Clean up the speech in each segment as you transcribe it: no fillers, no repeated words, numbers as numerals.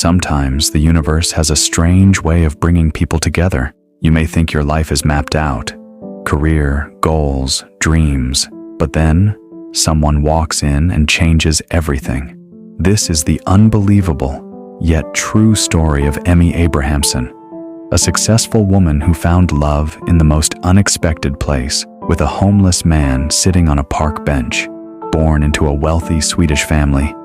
Sometimes the universe has a strange way of bringing people together. You may think your life is mapped out, career, goals, dreams, but then someone walks in and changes everything. This is the unbelievable, yet true story of Emmy Abrahamson, a successful woman who found love in the most unexpected place, with a homeless man sitting on a park bench. Born into a wealthy Swedish family,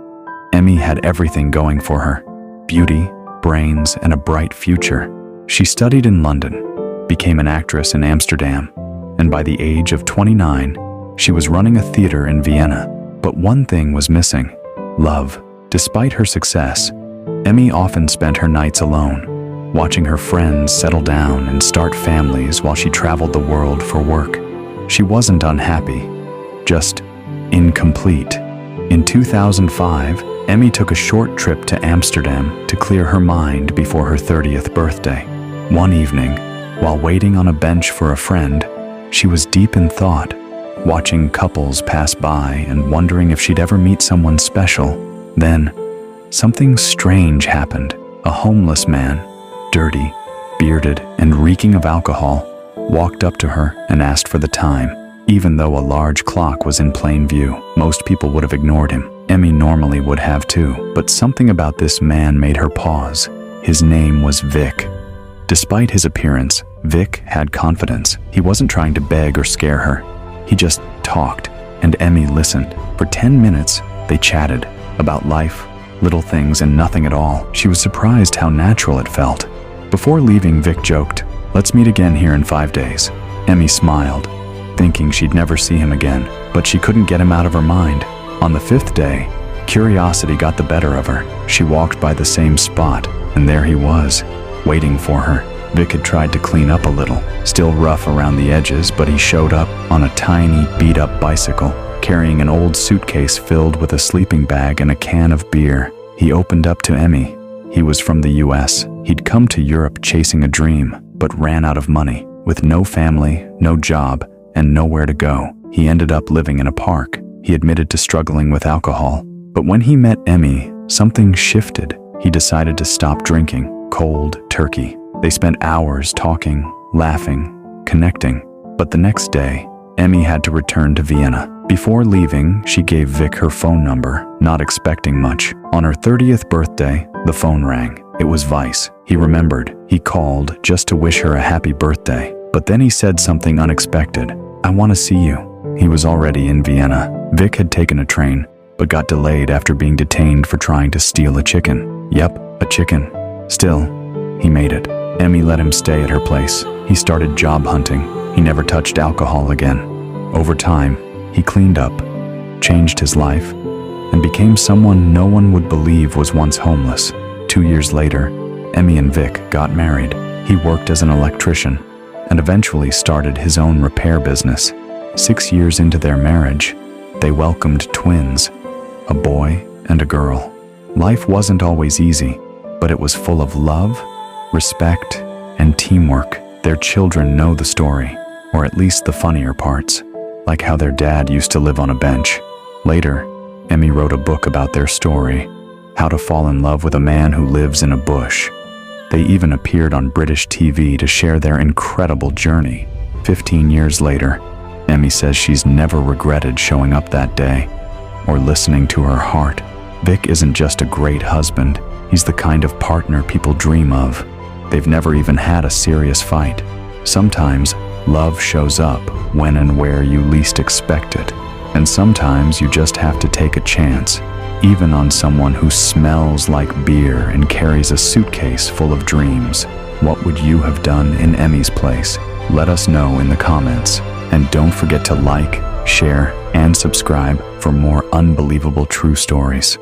Emmy had everything going for her: beauty, brains, and a bright future. She studied in London, became an actress in Amsterdam, and by the age of 29, she was running a theater in Vienna. But one thing was missing: love. Despite her success, Emmy often spent her nights alone, watching her friends settle down and start families while she traveled the world for work. She wasn't unhappy, just incomplete. In 2005, Emmy took a short trip to Amsterdam to clear her mind before her 30th birthday. One evening, while waiting on a bench for a friend, she was deep in thought, watching couples pass by and wondering if she'd ever meet someone special. Then, something strange happened. A homeless man, dirty, bearded, and reeking of alcohol, walked up to her and asked for the time. Even though a large clock was in plain view, most people would have ignored him. Emmy normally would have too, but something about this man made her pause. His name was Vic. Despite his appearance, Vic had confidence. He wasn't trying to beg or scare her. He just talked, and Emmy listened. For 10 minutes, they chatted about life, little things, and nothing at all. She was surprised how natural it felt. Before leaving, Vic joked, "Let's meet again here in 5 days." Emmy smiled, thinking she'd never see him again, but she couldn't get him out of her mind. On the 5th day, curiosity got the better of her. She walked by the same spot, and there he was, waiting for her. Vic had tried to clean up a little, still rough around the edges, but he showed up on a tiny, beat-up bicycle, carrying an old suitcase filled with a sleeping bag and a can of beer. He opened up to Emmy. He was from the US. He'd come to Europe chasing a dream, but ran out of money. With no family, no job, and nowhere to go, he ended up living in a park. He admitted to struggling with alcohol, but when he met Emmy, something shifted. He decided to stop drinking. Cold turkey. They spent hours talking, laughing, connecting. But the next day, Emmy had to return to Vienna. Before leaving, she gave Vic her phone number, not expecting much. On her 30th birthday, the phone rang. It was Vice. He remembered. He called just to wish her a happy birthday. But then he said something unexpected. "I want to see you." He was already in Vienna. Vic had taken a train, but got delayed after being detained for trying to steal a chicken. Yep, a chicken. Still, he made it. Emmy let him stay at her place. He started job hunting. He never touched alcohol again. Over time, he cleaned up, changed his life, and became someone no one would believe was once homeless. 2 years later, Emmy and Vic got married. He worked as an electrician and eventually started his own repair business. 6 years into their marriage, they welcomed twins, a boy and a girl. Life wasn't always easy, but it was full of love, respect, and teamwork. Their children know the story, or at least the funnier parts, like how their dad used to live on a bench. Later, Emmy wrote a book about their story, How to Fall in Love with a Man Who Lives in a Bush. They even appeared on British TV to share their incredible journey. 15 years later, Emmy says she's never regretted showing up that day or listening to her heart. Vic isn't just a great husband, he's the kind of partner people dream of. They've never even had a serious fight. Sometimes, love shows up when and where you least expect it. And sometimes you just have to take a chance, even on someone who smells like beer and carries a suitcase full of dreams. What would you have done in Emmy's place? Let us know in the comments. And don't forget to like, share, and subscribe for more unbelievable true stories.